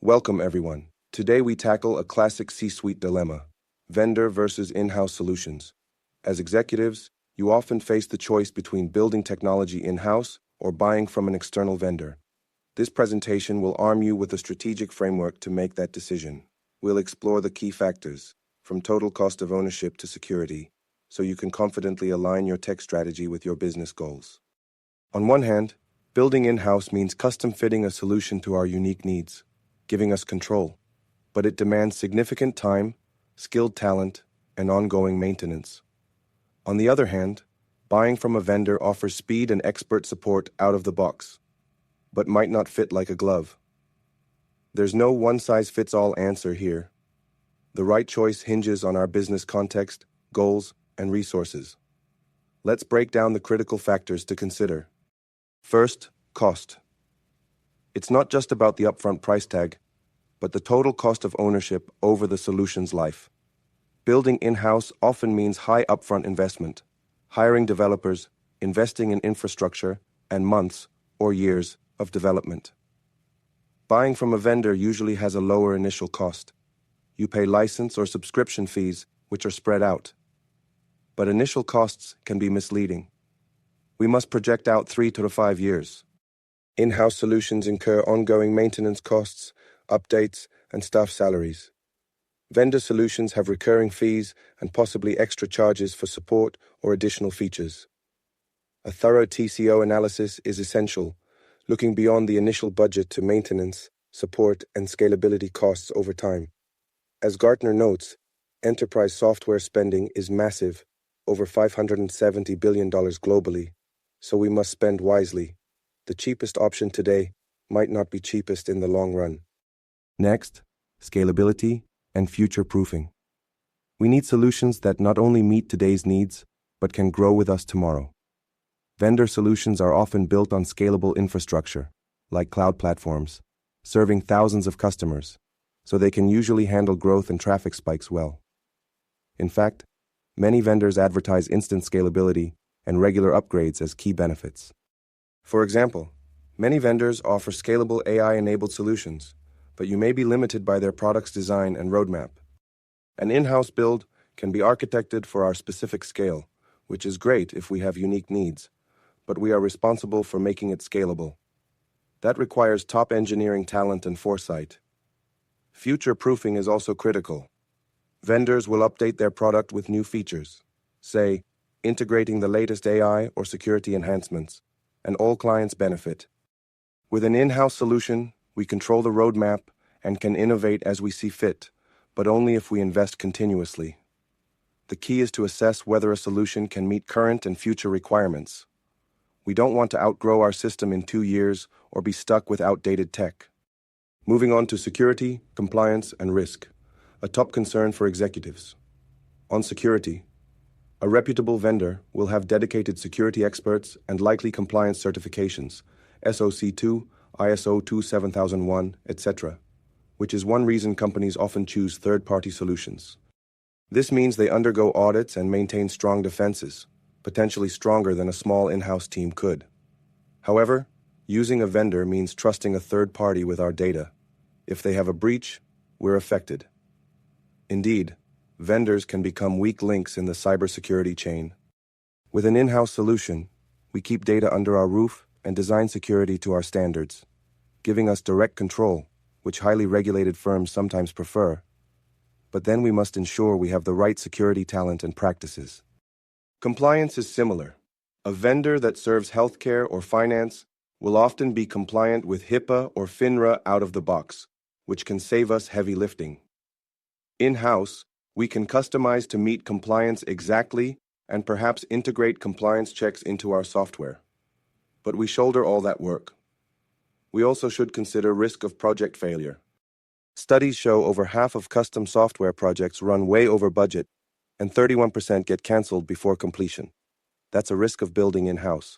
Welcome, everyone. Today we tackle a classic C-suite dilemma: vendor versus in-house solutions. As executives, you often face the choice between building technology in-house or buying from an external vendor. This presentation will arm you with a strategic framework to make that decision. We'll explore the key factors, from total cost of ownership to security, so you can confidently align your tech strategy with your business goals. On one hand, building in-house means custom-fitting a solution to our unique needs, giving us control, but it demands significant time, skilled talent, and ongoing maintenance. On the other hand, buying from a vendor offers speed and expert support out of the box, but might not fit like a glove. There's no one-size-fits-all answer here. The right choice hinges on our business context, goals, and resources. Let's break down the critical factors to consider. First, cost. It's not just about the upfront price tag, but the total cost of ownership over the solution's life. Building in-house often means high upfront investment, hiring developers, investing in infrastructure, and months or years of development. Buying from a vendor usually has a lower initial cost. You pay license or subscription fees, which are spread out. But initial costs can be misleading. We must project out 3 to 5 years. In-house solutions incur ongoing maintenance costs, updates, and staff salaries. Vendor solutions have recurring fees and possibly extra charges for support or additional features. A thorough TCO analysis is essential, looking beyond the initial budget to maintenance, support, and scalability costs over time. As Gartner notes, enterprise software spending is massive, over $570 billion globally, so we must spend wisely. The cheapest option today might not be cheapest in the long run. Next, scalability and future-proofing. We need solutions that not only meet today's needs, but can grow with us tomorrow. Vendor solutions are often built on scalable infrastructure, like cloud platforms, serving thousands of customers, so they can usually handle growth and traffic spikes well. In fact, many vendors advertise instant scalability and regular upgrades as key benefits. For example, many vendors offer scalable AI-enabled solutions, but you may be limited by their product's design and roadmap. An in-house build can be architected for our specific scale, which is great if we have unique needs, but we are responsible for making it scalable. That requires top engineering talent and foresight. Future-proofing is also critical. Vendors will update their product with new features, say, integrating the latest AI or security enhancements, and all clients benefit. With an in-house solution, we control the roadmap and can innovate as we see fit, but only if we invest continuously. The key is to assess whether a solution can meet current and future requirements. We don't want to outgrow our system in 2 years or be stuck with outdated tech. Moving on to security, compliance, and risk, a top concern for executives. On security, a reputable vendor will have dedicated security experts and likely compliance certifications, SOC 2, ISO 27001, etc., which is one reason companies often choose third-party solutions. This means they undergo audits and maintain strong defenses, potentially stronger than a small in-house team could. However, using a vendor means trusting a third party with our data. If they have a breach, we're affected. Indeed, vendors can become weak links in the cybersecurity chain. With an in-house solution, we keep data under our roof and design security to our standards, giving us direct control, which highly regulated firms sometimes prefer. But then we must ensure we have the right security talent and practices. Compliance is similar. A vendor that serves healthcare or finance will often be compliant with HIPAA or FINRA out of the box, which can save us heavy lifting. In-house, we can customize to meet compliance exactly and perhaps integrate compliance checks into our software. But we shoulder all that work. We also should consider risk of project failure. Studies show over half of custom software projects run way over budget, and 31% get canceled before completion. That's a risk of building in-house.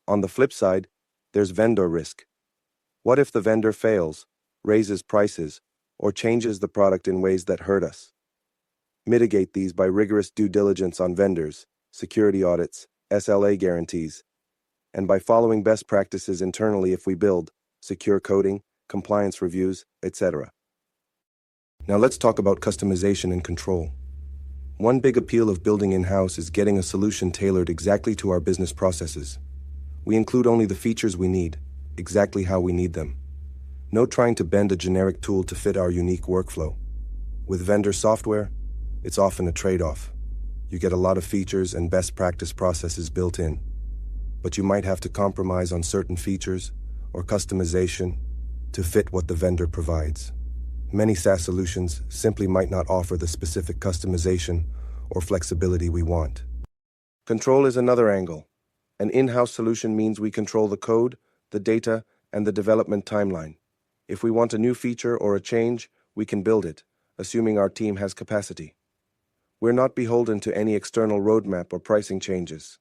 On the flip side, there's vendor risk. What if the vendor fails, raises prices, or changes the product in ways that hurt us? Mitigate these by rigorous due diligence on vendors, security audits, SLA guarantees, and by following best practices internally if we build secure coding, compliance reviews, etc. Now let's talk about customization and control. One big appeal of building in-house is getting a solution tailored exactly to our business processes. We include only the features we need, exactly how we need them. No trying to bend a generic tool to fit our unique workflow. With vendor software, it's often a trade-off. You get a lot of features and best practice processes built in, but you might have to compromise on certain features or customization to fit what the vendor provides. Many SaaS solutions simply might not offer the specific customization or flexibility we want. Control is another angle. An in-house solution means we control the code, the data, and the development timeline. If we want a new feature or a change, we can build it, assuming our team has capacity. We're not beholden to any external roadmap or pricing changes.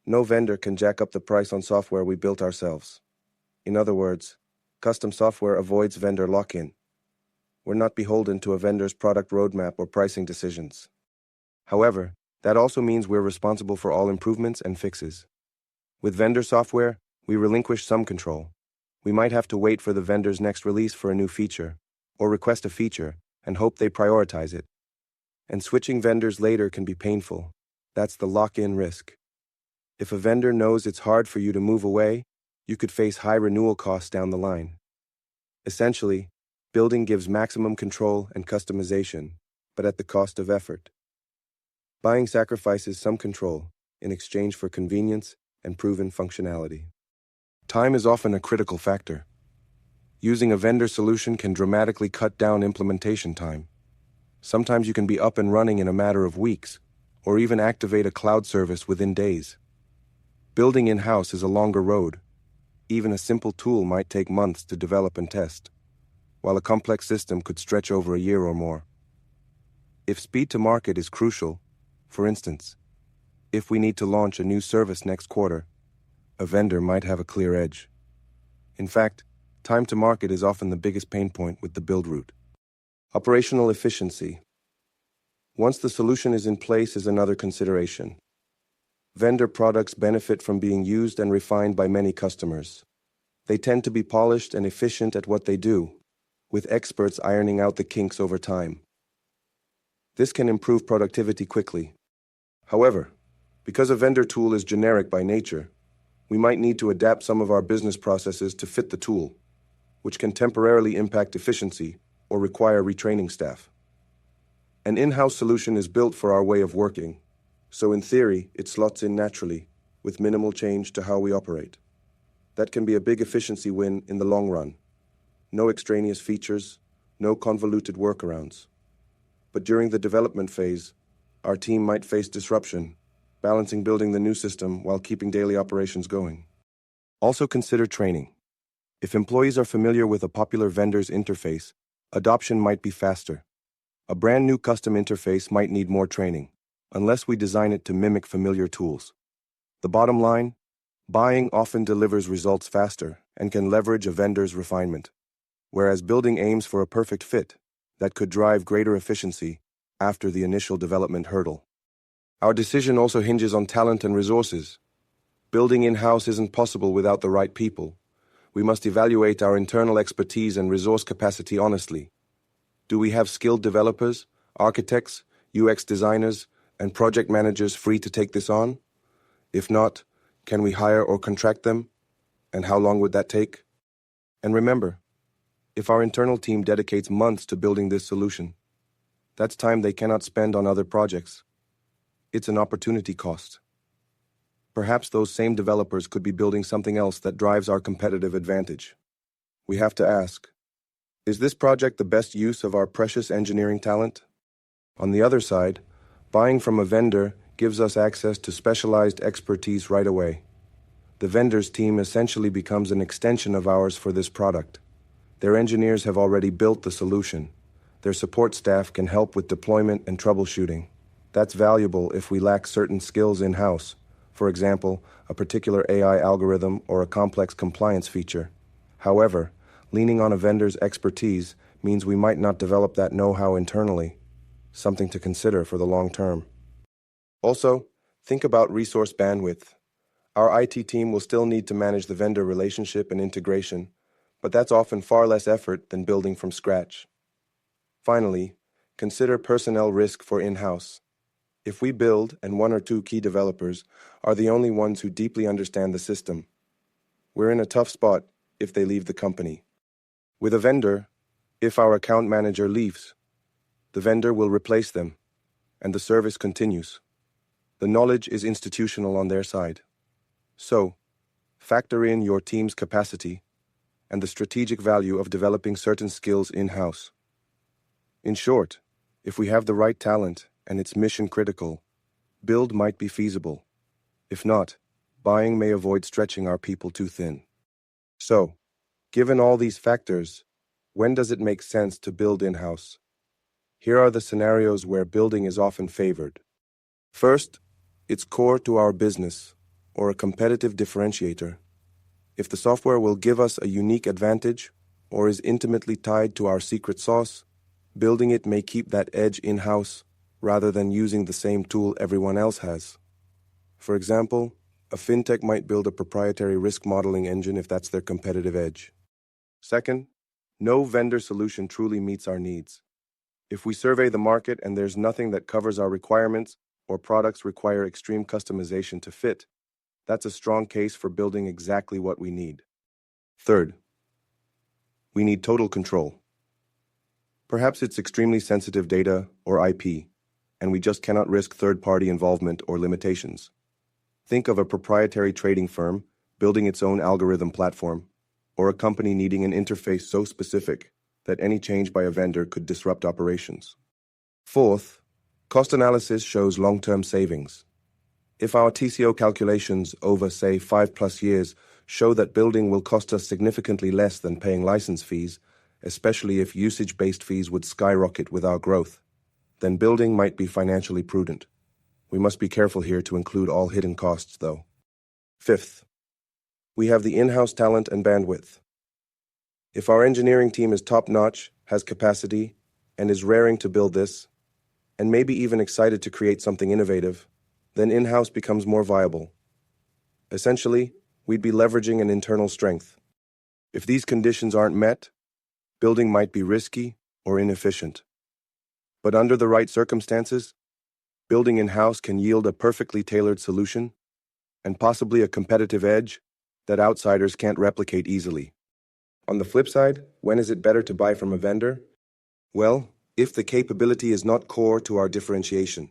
No vendor can jack up the price on software we built ourselves. In other words, custom software avoids vendor lock-in. We're not beholden to a vendor's product roadmap or pricing decisions. However, that also means we're responsible for all improvements and fixes. With vendor software, we relinquish some control. We might have to wait for the vendor's next release for a new feature, or request a feature and hope they prioritize it. And switching vendors later can be painful. That's the lock-in risk. If a vendor knows it's hard for you to move away, you could face high renewal costs down the line. Essentially, building gives maximum control and customization, but at the cost of effort. Buying sacrifices some control in exchange for convenience and proven functionality. Time is often a critical factor. Using a vendor solution can dramatically cut down implementation time. Sometimes you can be up and running in a matter of weeks, or even activate a cloud service within days. Building in-house is a longer road. Even a simple tool might take months to develop and test, while a complex system could stretch over a year or more. If speed to market is crucial, for instance, if we need to launch a new service next quarter, a vendor might have a clear edge. In fact, time to market is often the biggest pain point with the build route. Operational efficiency. Once the solution is in place is another consideration. Vendor products benefit from being used and refined by many customers. They tend to be polished and efficient at what they do, with experts ironing out the kinks over time. This can improve productivity quickly. However, because a vendor tool is generic by nature, we might need to adapt some of our business processes to fit the tool, which can temporarily impact efficiency or require retraining staff. An in-house solution is built for our way of working, so in theory, it slots in naturally, with minimal change to how we operate. That can be a big efficiency win in the long run. No extraneous features, no convoluted workarounds. But during the development phase, our team might face disruption, balancing building the new system while keeping daily operations going. Also consider training. If employees are familiar with a popular vendor's interface, adoption might be faster. A brand new custom interface might need more training, unless we design it to mimic familiar tools. The bottom line, buying often delivers results faster and can leverage a vendor's refinement, whereas building aims for a perfect fit that could drive greater efficiency after the initial development hurdle. Our decision also hinges on talent and resources. Building in-house isn't possible without the right people. We must evaluate our internal expertise and resource capacity honestly. Do we have skilled developers, architects, UX designers, and project managers free to take this on? If not, can we hire or contract them? And how long would that take? And remember, if our internal team dedicates months to building this solution, that's time they cannot spend on other projects. It's an opportunity cost. Perhaps those same developers could be building something else that drives our competitive advantage. We have to ask, is this project the best use of our precious engineering talent? On the other side, buying from a vendor gives us access to specialized expertise right away. The vendor's team essentially becomes an extension of ours for this product. Their engineers have already built the solution. Their support staff can help with deployment and troubleshooting. That's valuable if we lack certain skills in-house, for example, a particular AI algorithm or a complex compliance feature. However, leaning on a vendor's expertise means we might not develop that know-how internally, something to consider for the long term. Also, think about resource bandwidth. Our IT team will still need to manage the vendor relationship and integration, but that's often far less effort than building from scratch. Finally, consider personnel risk for in-house. If we build and one or two key developers are the only ones who deeply understand the system, we're in a tough spot if they leave the company. With a vendor, if our account manager leaves, the vendor will replace them, and the service continues. The knowledge is institutional on their side. So, factor in your team's capacity and the strategic value of developing certain skills in-house. In short, if we have the right talent and it's mission critical, build might be feasible. If not, buying may avoid stretching our people too thin. So, given all these factors, when does it make sense to build in-house? Here are the scenarios where building is often favored. First, it's core to our business or a competitive differentiator. If the software will give us a unique advantage or is intimately tied to our secret sauce, building it may keep that edge in-house rather than using the same tool everyone else has. For example, a fintech might build a proprietary risk modeling engine if that's their competitive edge. Second, no vendor solution truly meets our needs. If we survey the market and there's nothing that covers our requirements or products require extreme customization to fit, that's a strong case for building exactly what we need. Third, we need total control. Perhaps it's extremely sensitive data or IP, and we just cannot risk third-party involvement or limitations. Think of a proprietary trading firm building its own algorithm platform, or a company needing an interface so specific that any change by a vendor could disrupt operations. Fourth, cost analysis shows long-term savings. If our TCO calculations over, say, 5+ years show that building will cost us significantly less than paying license fees, especially if usage-based fees would skyrocket with our growth, then building might be financially prudent. We must be careful here to include all hidden costs, though. Fifth, we have the in-house talent and bandwidth. If our engineering team is top-notch, has capacity, and is raring to build this, and maybe even excited to create something innovative, then in-house becomes more viable. Essentially, we'd be leveraging an internal strength. If these conditions aren't met, building might be risky or inefficient. But under the right circumstances, building in-house can yield a perfectly tailored solution and possibly a competitive edge that outsiders can't replicate easily. On the flip side, when is it better to buy from a vendor? Well, if the capability is not core to our differentiation.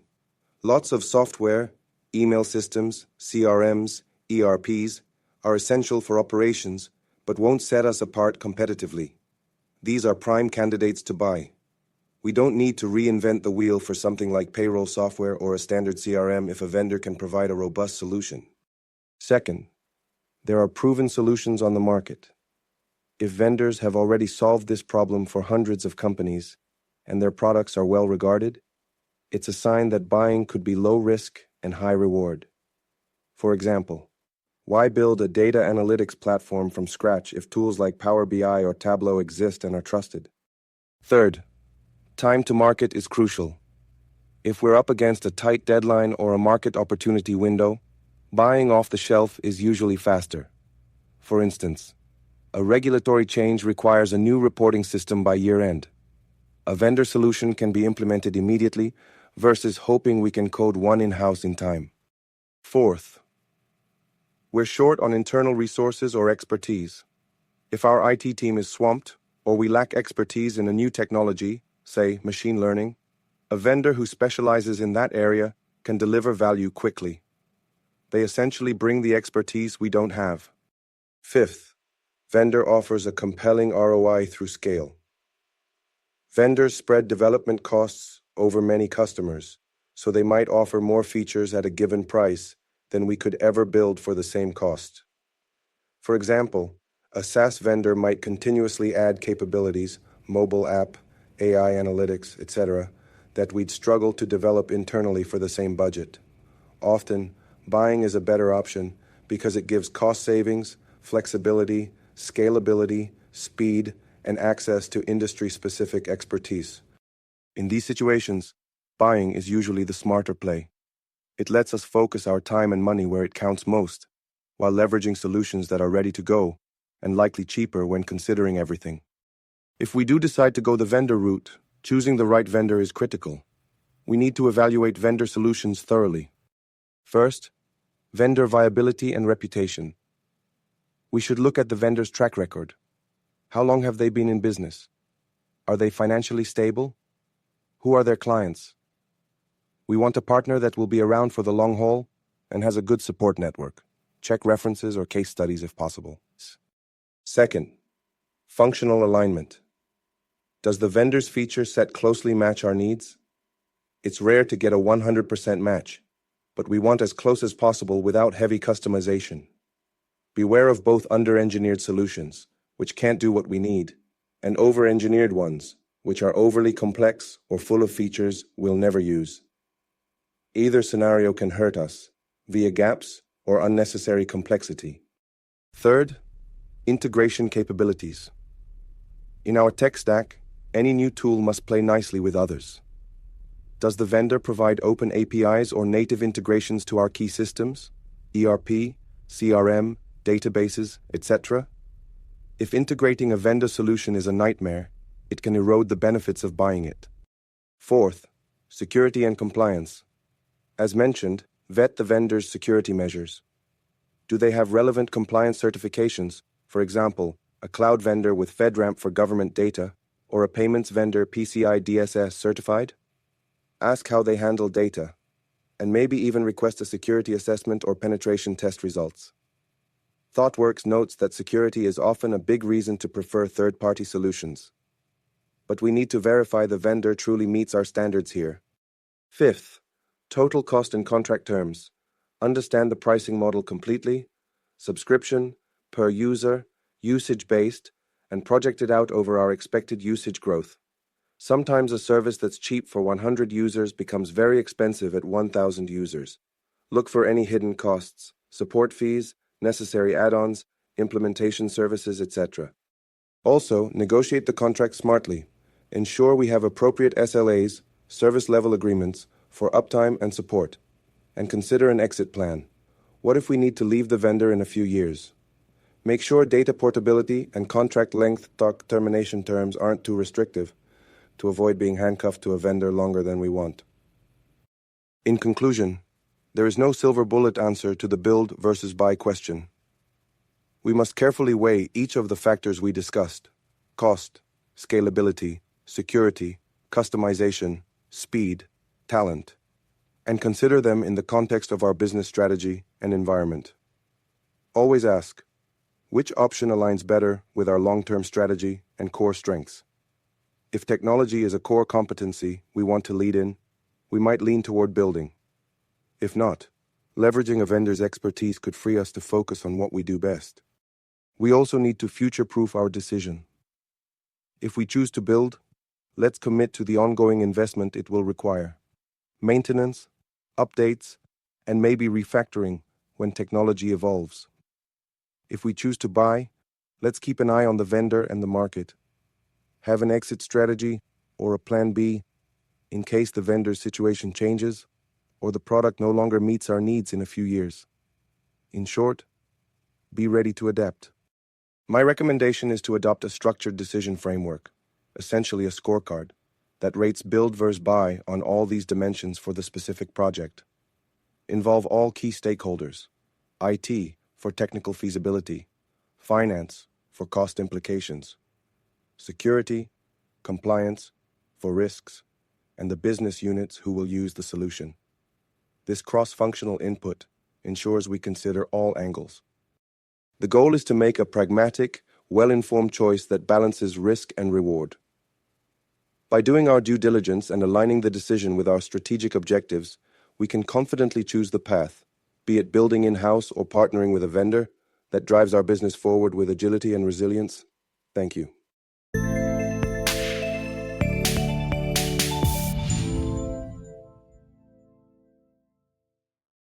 Lots of software, email systems, CRMs, ERPs are essential for operations, but won't set us apart competitively. These are prime candidates to buy. We don't need to reinvent the wheel for something like payroll software or a standard CRM if a vendor can provide a robust solution. Second, there are proven solutions on the market. If vendors have already solved this problem for hundreds of companies and their products are well regarded, it's a sign that buying could be low risk and high reward. For example, why build a data analytics platform from scratch if tools like Power BI or Tableau exist and are trusted? Third, time to market is crucial. If we're up against a tight deadline or a market opportunity window, buying off the shelf is usually faster. For instance, a regulatory change requires a new reporting system by year-end. A vendor solution can be implemented immediately versus hoping we can code one in-house in time. Fourth, we're short on internal resources or expertise. If our IT team is swamped or we lack expertise in a new technology, say machine learning, a vendor who specializes in that area can deliver value quickly. They essentially bring the expertise we don't have. Fifth, vendor offers a compelling ROI through scale. Vendors spread development costs over many customers, so they might offer more features at a given price than we could ever build for the same cost. For example, a SaaS vendor might continuously add capabilities, mobile app, AI analytics, etc., that we'd struggle to develop internally for the same budget. Often, buying is a better option because it gives cost savings, flexibility, scalability, speed, and access to industry-specific expertise. In these situations, buying is usually the smarter play. It lets us focus our time and money where it counts most, while leveraging solutions that are ready to go and likely cheaper when considering everything. If we do decide to go the vendor route, choosing the right vendor is critical. We need to evaluate vendor solutions thoroughly. First, vendor viability and reputation. We should look at the vendor's track record. How long have they been in business? Are they financially stable? Who are their clients? We want a partner that will be around for the long haul and has a good support network. Check references or case studies if possible. Second, functional alignment. Does the vendor's feature set closely match our needs? It's rare to get a 100% match, but we want as close as possible without heavy customization. Beware of both under-engineered solutions, which can't do what we need, and over-engineered ones, which are overly complex or full of features we'll never use. Either scenario can hurt us, via gaps or unnecessary complexity. Third, integration capabilities. In our tech stack, any new tool must play nicely with others. Does the vendor provide open APIs or native integrations to our key systems, ERP, CRM, databases, etc.? If integrating a vendor solution is a nightmare, it can erode the benefits of buying it. Fourth, security and compliance. As mentioned, vet the vendor's security measures. Do they have relevant compliance certifications, for example, a cloud vendor with FedRAMP for government data, or a payments vendor PCI DSS certified? Ask how they handle data, and maybe even request a security assessment or penetration test results. ThoughtWorks notes that security is often a big reason to prefer third-party solutions. But we need to verify the vendor truly meets our standards here. Fifth, total cost and contract terms. Understand the pricing model completely, subscription, per user, usage-based, and project it out over our expected usage growth. Sometimes a service that's cheap for 100 users becomes very expensive at 1,000 users. Look for any hidden costs, support fees, necessary add-ons, implementation services, etc. Also, negotiate the contract smartly. Ensure we have appropriate SLAs, service level agreements, for uptime and support. And consider an exit plan. What if we need to leave the vendor in a few years? Make sure data portability and contract length termination terms aren't too restrictive to avoid being handcuffed to a vendor longer than we want. In conclusion, there is no silver bullet answer to the build versus buy question. We must carefully weigh each of the factors we discussed: cost, scalability, security, customization, speed, talent, and consider them in the context of our business strategy and environment. Always ask, which option aligns better with our long-term strategy and core strengths? If technology is a core competency we want to lead in, we might lean toward building. If not, leveraging a vendor's expertise could free us to focus on what we do best. We also need to future-proof our decision. If we choose to build, let's commit to the ongoing investment it will require: maintenance, updates, and maybe refactoring when technology evolves. If we choose to buy, let's keep an eye on the vendor and the market. Have an exit strategy or a plan B in case the vendor's situation changes or the product no longer meets our needs in a few years. In short, be ready to adapt. My recommendation is to adopt a structured decision framework, essentially a scorecard, that rates build versus buy on all these dimensions for the specific project. Involve all key stakeholders: IT for technical feasibility, finance for cost implications, security, compliance for risks, and the business units who will use the solution. This cross-functional input ensures we consider all angles. The goal is to make a pragmatic, well-informed choice that balances risk and reward. By doing our due diligence and aligning the decision with our strategic objectives, we can confidently choose the path, be it building in-house or partnering with a vendor, that drives our business forward with agility and resilience. Thank you.